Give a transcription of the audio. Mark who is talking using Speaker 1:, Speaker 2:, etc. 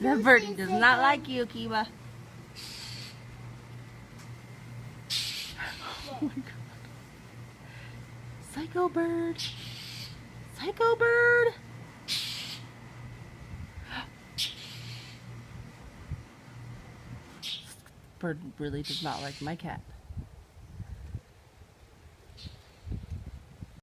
Speaker 1: That birdie does not like you, Kiba. Oh my god. Psycho bird. Psycho bird. Bird really does not like my cat.